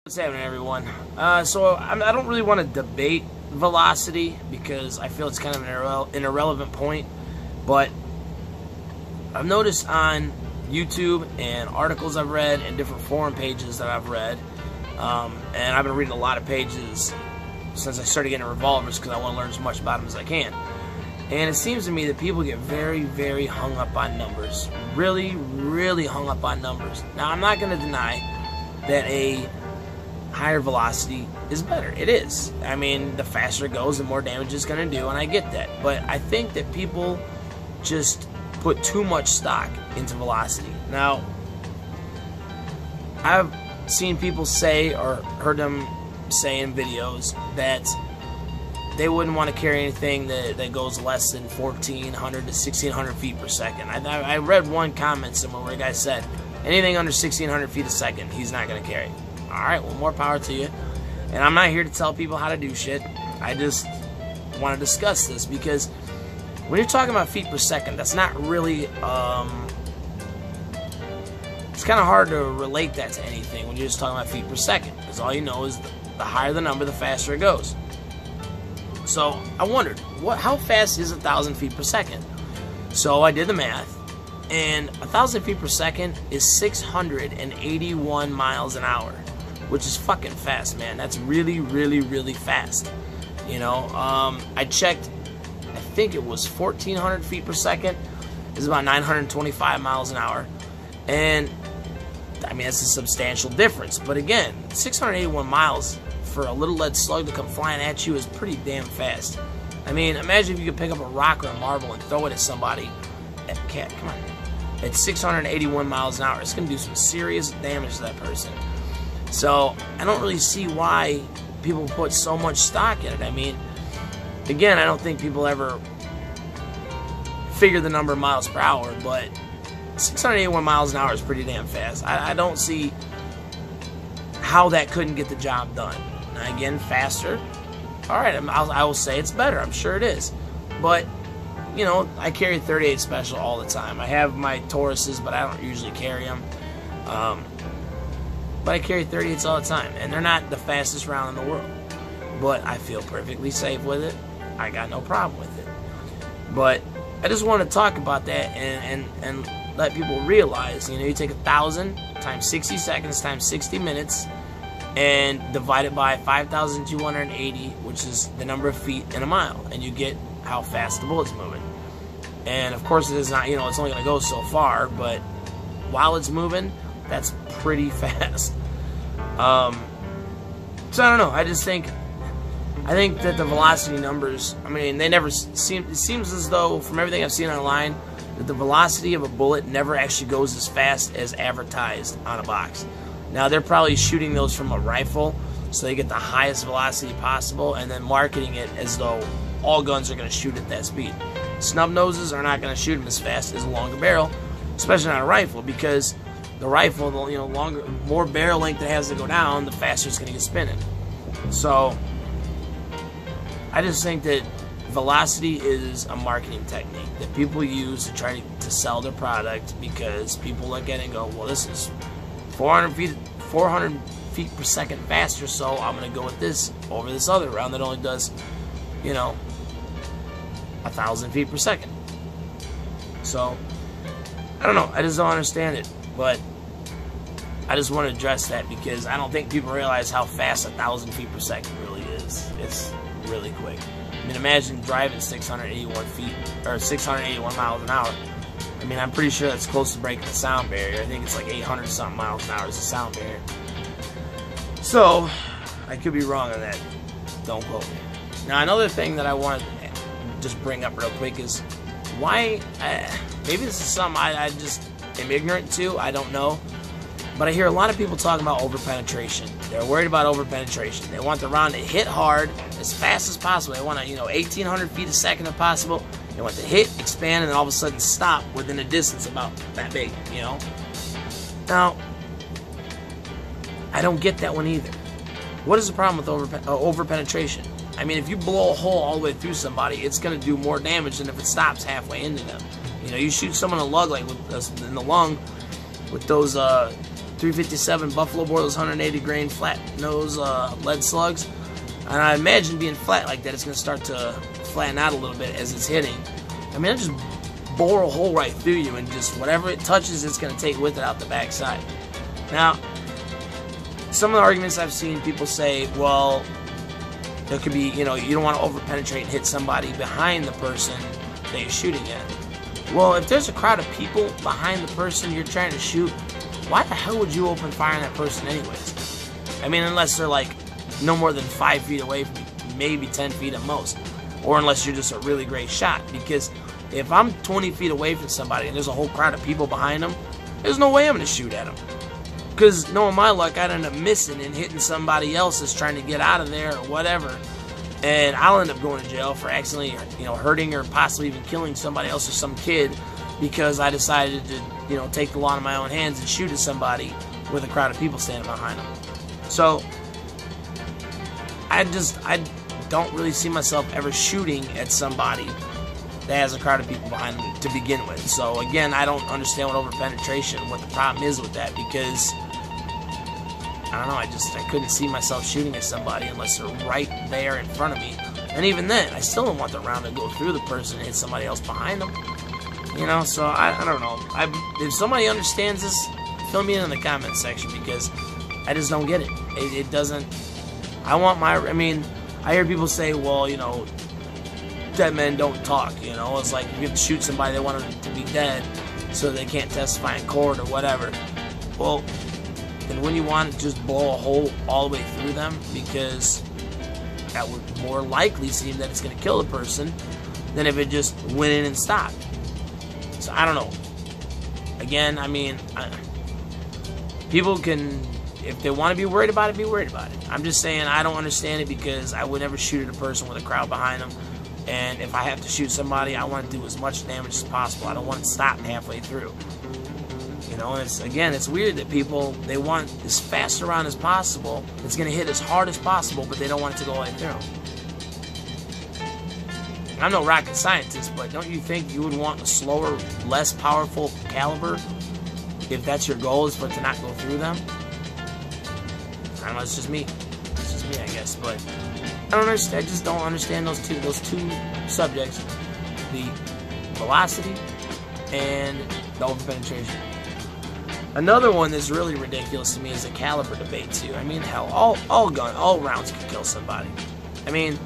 What's happening, everyone? I don't really want to debate velocity because I feel it's kind of an irrelevant point, but I've noticed on YouTube and articles I've read and different forum pages that I've read, and I've been reading a lot of pages since I started getting revolvers because I want to learn as much about them as I can. And it seems to me that people get very, very hung up on numbers. Really, really hung up on numbers. Now, I'm not going to deny that a higher velocity is better. It is. I mean, the faster it goes, the more damage it's going to do, and I get that. But I think that people just put too much stock into velocity. Now, I've seen people say, or heard them say in videos, that they wouldn't want to carry anything that goes less than 1,400 to 1,600 feet per second. I read one comment somewhere where a guy said, anything under 1,600 feet a second, he's not going to carry. Alright, well, more power to you. And I'm not here to tell people how to do shit. I just want to discuss this because when you're talking about feet per second, that's not really, it's kind of hard to relate that to anything when you're just talking about feet per second. Because all you know is the higher the number, the faster it goes. So I wondered, how fast is 1,000 feet per second? So I did the math, and 1,000 feet per second is 681 miles an hour, which is fucking fast, man. That's really, really, really fast. You know, I checked, I think it was 1,400 feet per second. It's about 925 miles an hour. And, I mean, that's a substantial difference. But again, 681 miles for a little lead slug to come flying at you is pretty damn fast. I mean, imagine if you could pick up a rock or a marble and throw it at somebody. Come on. At 681 miles an hour, it's going to do some serious damage to that person. So, I don't really see why people put so much stock in it. I mean, again, I don't think people ever figure the number of miles per hour, but 681 miles an hour is pretty damn fast. I don't see how that couldn't get the job done. Now, again, faster. Alright, I will say it's better. I'm sure it is. But, you know, I carry 38 Special all the time. I have my Tauruses, but I don't usually carry them. But I carry 38s all the time, and they're not the fastest round in the world. But I feel perfectly safe with it. I got no problem with it. But I just want to talk about that and let people realize, you know, you take 1,000 times 60 seconds times 60 minutes and divide it by 5,280, which is the number of feet in a mile, and you get how fast the bullet's moving. And of course, it is not, you know, it's only going to go so far, but while it's moving, that's pretty fast. So I don't know. I think that the velocity numbers, I mean, they never seem, it seems as though from everything I've seen online that the velocity of a bullet never actually goes as fast as advertised on a box. Now, they're probably shooting those from a rifle, so they get the highest velocity possible, and then marketing it as though all guns are going to shoot at that speed. Snub noses are not going to shoot them as fast as a longer barrel, especially on a rifle, because the rifle, you know, more barrel length it has to go down, the faster it's going to get spinning. So, I just think that velocity is a marketing technique that people use to try to sell their product, because people look at it and go, well, this is 400 feet per second faster, so I'm going to go with this over this other round that only does, you know, 1,000 feet per second. So, I don't know. I just don't understand it. But I just want to address that because I don't think people realize how fast 1,000 feet per second really is. It's really quick. I mean, imagine driving 681 feet, or 681 miles an hour. I mean, I'm pretty sure that's close to breaking the sound barrier. I think it's like 800-something miles an hour is the sound barrier. So, I could be wrong on that. Don't quote me. Now, another thing that I want to just bring up real quick is why, maybe this is something I just am ignorant to, I don't know. But I hear a lot of people talking about over-penetration. They're worried about over-penetration. They want the round to hit hard as fast as possible. They want to, you know, 1,800 feet a second if possible. They want to hit, expand, and then all of a sudden stop within a distance about that big, you know. Now, I don't get that one either. What is the problem with over-penetration? I mean, if you blow a hole all the way through somebody, it's going to do more damage than if it stops halfway into them. You know, you shoot someone in the lung, like in the lung, with those .357 Buffalo bore, those 180 grain flat nose lead slugs. And I imagine being flat like that, it's going to start to flatten out a little bit as it's hitting. I mean, it'll just bore a hole right through you, and just whatever it touches, it's going to take with it out the backside. Now, some of the arguments I've seen, people say, well, there could be, you know, you don't want to over-penetrate and hit somebody behind the person that you're shooting at. Well, if there's a crowd of people behind the person you're trying to shoot, why the hell would you open fire on that person anyways? I mean, unless they're like no more than 5 feet away from you, maybe 10 feet at most. Or unless you're just a really great shot. Because if I'm 20 feet away from somebody and there's a whole crowd of people behind them, there's no way I'm going to shoot at them. Because knowing my luck, I'd end up missing and hitting somebody else that's trying to get out of there or whatever. And I'll end up going to jail for accidentally, you know, hurting or possibly even killing somebody else or some kid because I decided to, you know, take the law in my own hands and shoot at somebody with a crowd of people standing behind them. So I don't really see myself ever shooting at somebody that has a crowd of people behind them to begin with. So again, I don't understand what over-penetration, what the problem is with that, because I don't know, I couldn't see myself shooting at somebody unless they're right there in front of me. And even then, I still don't want the round to go through the person and hit somebody else behind them. You know, so I don't know. If somebody understands this, fill me in the comment section, because I just don't get it. It doesn't. I mean, I hear people say, well, you know, dead men don't talk, you know. It's like you have to shoot somebody, they want them to be dead so they can't testify in court or whatever. Well, then when you want to just blow a hole all the way through them, because that would more likely seem that it's going to kill the person than if it just went in and stopped. So I don't know. Again, I mean, people can, if they want to be worried about it, be worried about it. I'm just saying I don't understand it, because I would never shoot at a person with a crowd behind them. And if I have to shoot somebody, I want to do as much damage as possible. I don't want it stopped halfway through. You know, and it's weird that people, they want as fast around as possible. It's going to hit as hard as possible, but they don't want it to go right through. I'm no rocket scientist, but don't you think you would want a slower, less powerful caliber if that's your goal, is for it to not go through them? I don't know, it's just me. It's just me, I guess, but I don't understand. I just don't understand those two subjects: the velocity and the over-penetration. Another one that's really ridiculous to me is the caliber debate too. I mean, hell, all rounds can kill somebody. I mean,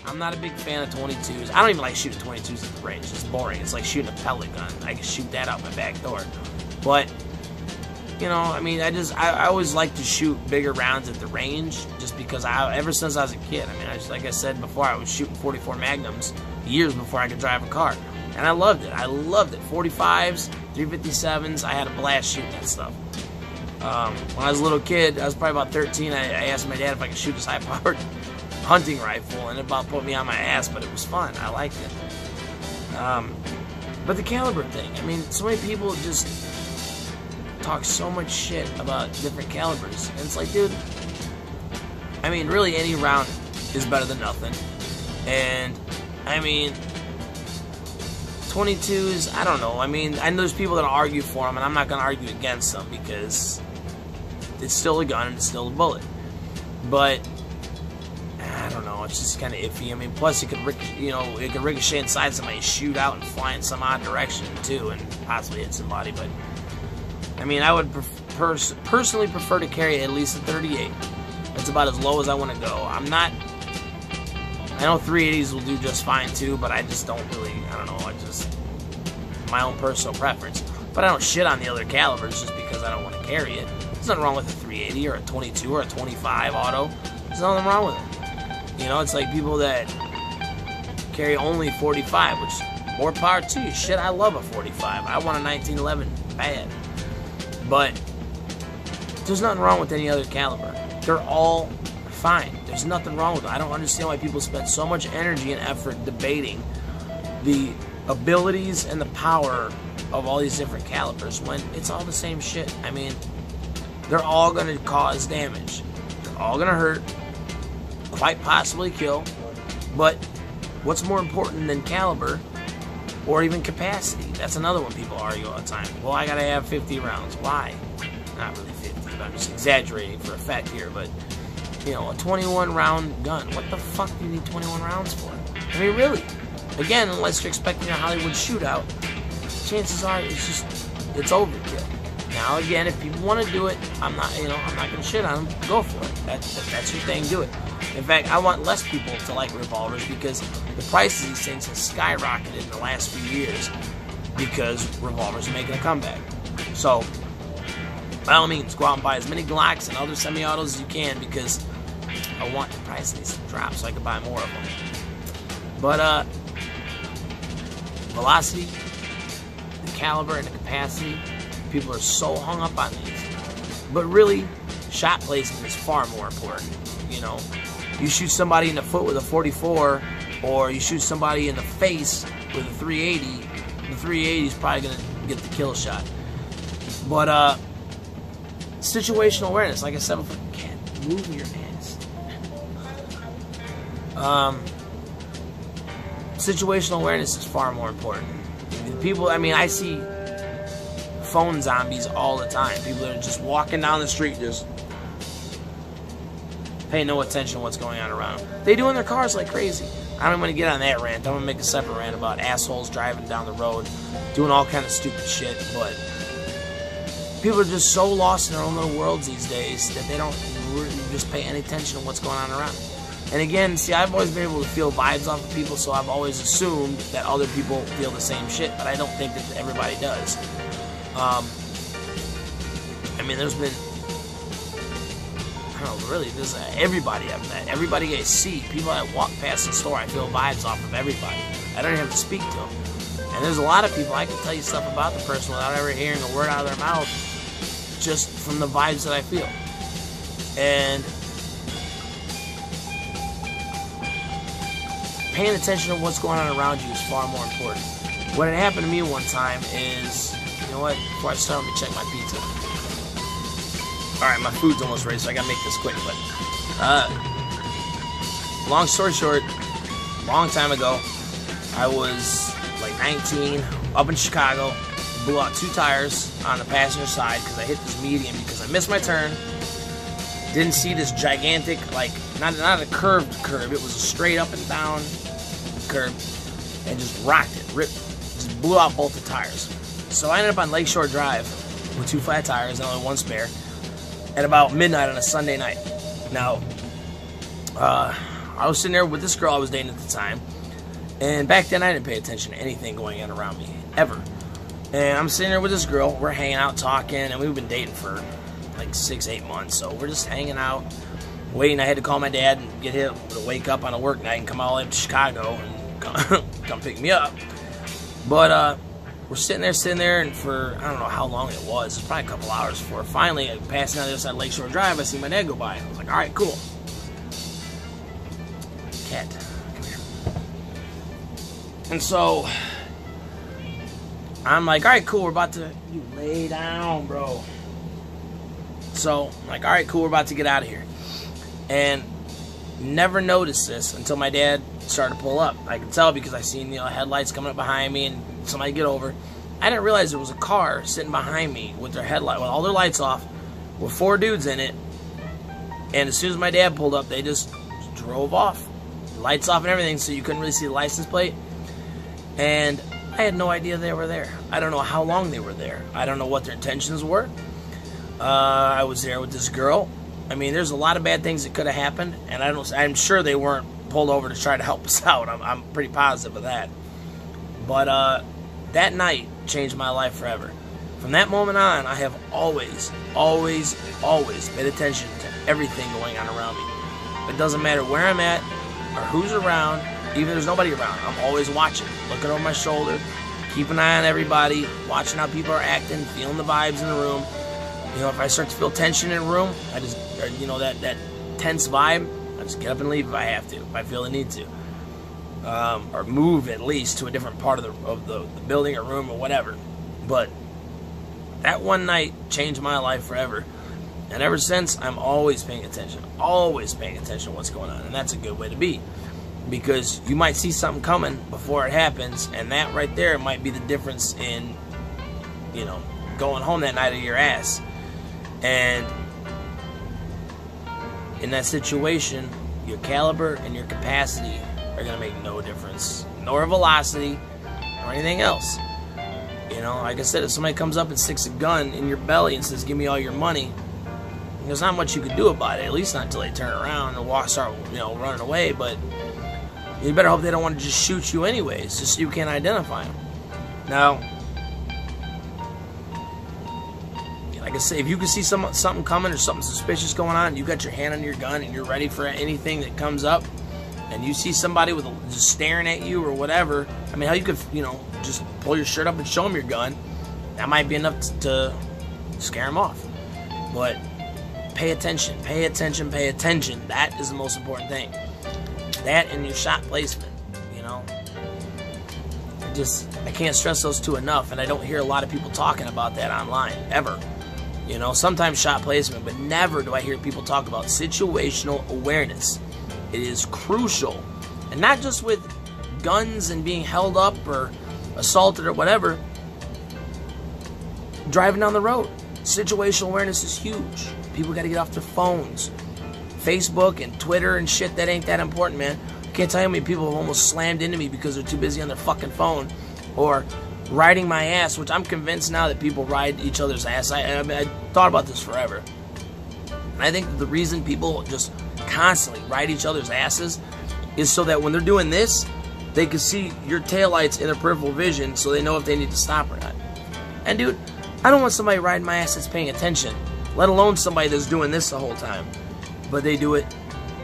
I'm not a big fan of 22s. I don't even like shooting 22s at the range. It's boring. It's like shooting a pellet gun. I can shoot that out my back door. But you know, I mean, I always like to shoot bigger rounds at the range, just because ever since I was a kid, I mean, like I said before, I was shooting 44 Magnums years before I could drive a car, and I loved it. I loved it. 45s, 357s, I had a blast shooting that stuff. When I was a little kid, I was probably about 13, I asked my dad if I could shoot this high-powered hunting rifle, and it about put me on my ass, but it was fun. I liked it. But the caliber thing, I mean, so many people just talk so much shit about different calibers, and it's like, dude, I mean, really any round is better than nothing. And I mean, 22s, I don't know. I mean, I know there's people that argue for them, and I'm not going to argue against them, because it's still a gun and it's still a bullet. But I don't know, it's just kind of iffy. I mean, plus it could ricochet inside somebody, shoot out and fly in some odd direction too, and possibly hit somebody. But I mean, I would personally prefer to carry at least a 38. That's about as low as I want to go. I know 380s will do just fine too, but I just don't really, I don't know, my own personal preference. But I don't shit on the other calibers just because I don't want to carry it. There's nothing wrong with a 380 or a 22 or a 25 auto. There's nothing wrong with it. You know, it's like people that carry only 45, which, more power to you. Shit, I love a 45. I want a 1911 bad. But there's nothing wrong with any other caliber. They're all fine. There's nothing wrong with them. I don't understand why people spend so much energy and effort debating the abilities and the power of all these different calibers when it's all the same shit. I mean, they're all going to cause damage. They're all going to hurt, quite possibly kill. But what's more important than caliber Or even capacity. That's another one people argue all the time. Well, I gotta have 50 rounds. Why? Not really 50, but I'm just exaggerating for effect here. But, you know, a 21 round gun. What the fuck do you need 21 rounds for? I mean, really. Again, unless you're expecting a Hollywood shootout, chances are it's overkill. Now, again, if people want to do it, I'm not gonna shit on them. Go for it. That's your thing. Do it. In fact, I want less people to like revolvers because the price of these things has skyrocketed in the last few years because revolvers are making a comeback. So, by all means, go out and buy as many Glocks and other semi-autos as you can because I want the price of these to drop so I can buy more of them. But, velocity, the caliber, and the capacity, people are so hung up on these. But really, shot placement is far more important, you know. You shoot somebody in the foot with a 44, or you shoot somebody in the face with a 380, the 380 is probably going to get the kill shot. But, situational awareness, like I said before, you can't move your ass. Situational awareness is far more important. People, I mean, I see phone zombies all the time. People that are just walking down the street, just pay no attention to what's going on around them. They do in their cars like crazy. I don't want to get on that rant. I'm going to make a separate rant about assholes driving down the road, doing all kind of stupid shit, but people are just so lost in their own little worlds these days that they don't really just pay any attention to what's going on around them. And again, see, I've always been able to feel vibes off of people, so I've always assumed that other people feel the same shit, but I don't think that everybody does. I mean, there's been, I don't know, really, there's everybody I've met, everybody I see, people that walk past the store, I feel vibes off of everybody. I don't even have to speak to them. And there's a lot of people, I can tell you stuff about the person without ever hearing a word out of their mouth, just from the vibes that I feel. And paying attention to what's going on around you is far more important. What had happened to me one time is, you know what, before I start, let me check my pizza. Alright, my food's almost ready, so I gotta make this quick, but, long story short, long time ago, I was, like, 19, up in Chicago, blew out 2 tires on the passenger side, because I hit this median, because I missed my turn, didn't see this gigantic, like, not a curved curve, it was a straight up and down curve, and just rocked it, just blew out both the tires. So I ended up on Lakeshore Drive with 2 flat tires and only 1 spare at about midnight on a Sunday night. Now, I was sitting there with this girl I was dating at the time, and back then I didn't pay attention to anything going on around me, ever. And I'm sitting there with this girl, we're hanging out, talking, and we've been dating for like 6-8 months, so we're just hanging out, waiting. I had to call my dad and get him to wake up on a work night and come all the way up to Chicago and come pick me up. But, we're sitting there, and for, I don't know how long it was probably a couple hours before finally, passing on the other side of Lakeshore Drive, I see my dad go by. I was like, alright, cool. Cat, come here. And so, I'm like, alright, cool, we're about to, you lay down, bro. So, I'm like, alright, cool, we're about to get out of here. And never noticed this until my dad started to pull up. I could tell because I seen, headlights coming up behind me and somebody get over. I didn't realize there was a car sitting behind me with their headlight, with all their lights off, with 4 dudes in it. And as soon as my dad pulled up, they just drove off. Lights off and everything, so you couldn't really see the license plate. And I had no idea they were there. I don't know how long they were there. I don't know what their intentions were. I was there with this girl. I mean, there's a lot of bad things that could have happened, and I'm sure they weren't pulled over to try to help us out. I'm pretty positive of that. But that night changed my life forever. From that moment on, I have always paid attention to everything going on around me. It doesn't matter where I'm at or who's around, even if there's nobody around. I'm always watching, looking over my shoulder, keep an eye on everybody, watching how people are acting, feeling the vibes in the room. If I start to feel tension in a room, I just, that tense vibe, I just get up and leave if I have to, if I feel the need to. Or move at least to a different part of the building or room or whatever. But that one night changed my life forever. And ever since, I'm always paying attention to what's going on. And that's a good way to be. because you might see something coming before it happens, and that right there might be the difference in, you know, going home that night of your ass. And in that situation, your caliber and your capacity are going to make no difference, nor velocity or anything else. You know, like I said, if somebody comes up and sticks a gun in your belly and says, give me all your money, there's not much you can do about it, at least not until they turn around and start, you know, running away. But you better hope they don't want to just shoot you anyways, just so you can't identify them. Now, like I say, if you can see something coming or something suspicious going on, you got your hand on your gun and you're ready for anything that comes up, and you see somebody with just staring at you or whatever, I mean, how you could, you know, just pull your shirt up and show them your gun. That might be enough to scare them off. But pay attention, pay attention, pay attention. That is the most important thing. That and your shot placement, you know. I can't stress those two enough, and I don't hear a lot of people talking about that online, ever. You know, sometimes shot placement, but never do I hear people talk about situational awareness. It is crucial. And not just with guns and being held up or assaulted or whatever. Driving down the road, situational awareness is huge. People got to get off their phones. Facebook and Twitter and shit, that ain't that important, man. I can't tell you how many people have almost slammed into me because they're too busy on their fucking phone. Or riding my ass, which I'm convinced now that people ride each other's ass. I mean, I thought about this forever. And I think the reason people just constantly ride each other's asses is so that when they're doing this, they can see your taillights in their peripheral vision so they know if they need to stop or not. And dude, I don't want somebody riding my ass that's paying attention, let alone somebody that's doing this the whole time. But they do it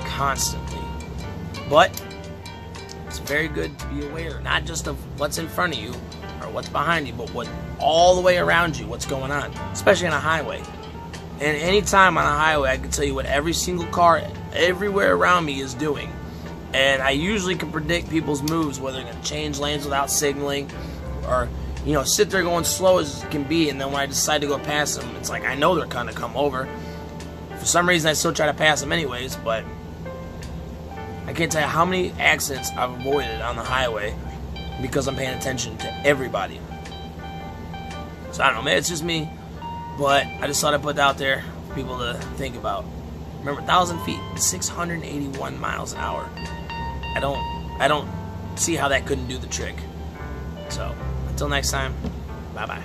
constantly. But it's very good to be aware, not just of what's in front of you or what's behind you, but what all the way around you, what's going on, especially on a highway. And anytime on a highway, I can tell you what every single car everywhere around me is doing. And I usually can predict people's moves, whether they're going to change lanes without signaling or, you know, sit there going slow as it can be. And then when I decide to go past them, it's like I know they're going to come over. For some reason, I still try to pass them anyways, but I can't tell you how many accidents I've avoided on the highway because I'm paying attention to everybody. So I don't know, maybe it's just me, but I just thought I'd put that out there for people to think about. Remember, 1,000 feet, 681 miles an hour. I don't see how that couldn't do the trick. So, until next time, bye-bye.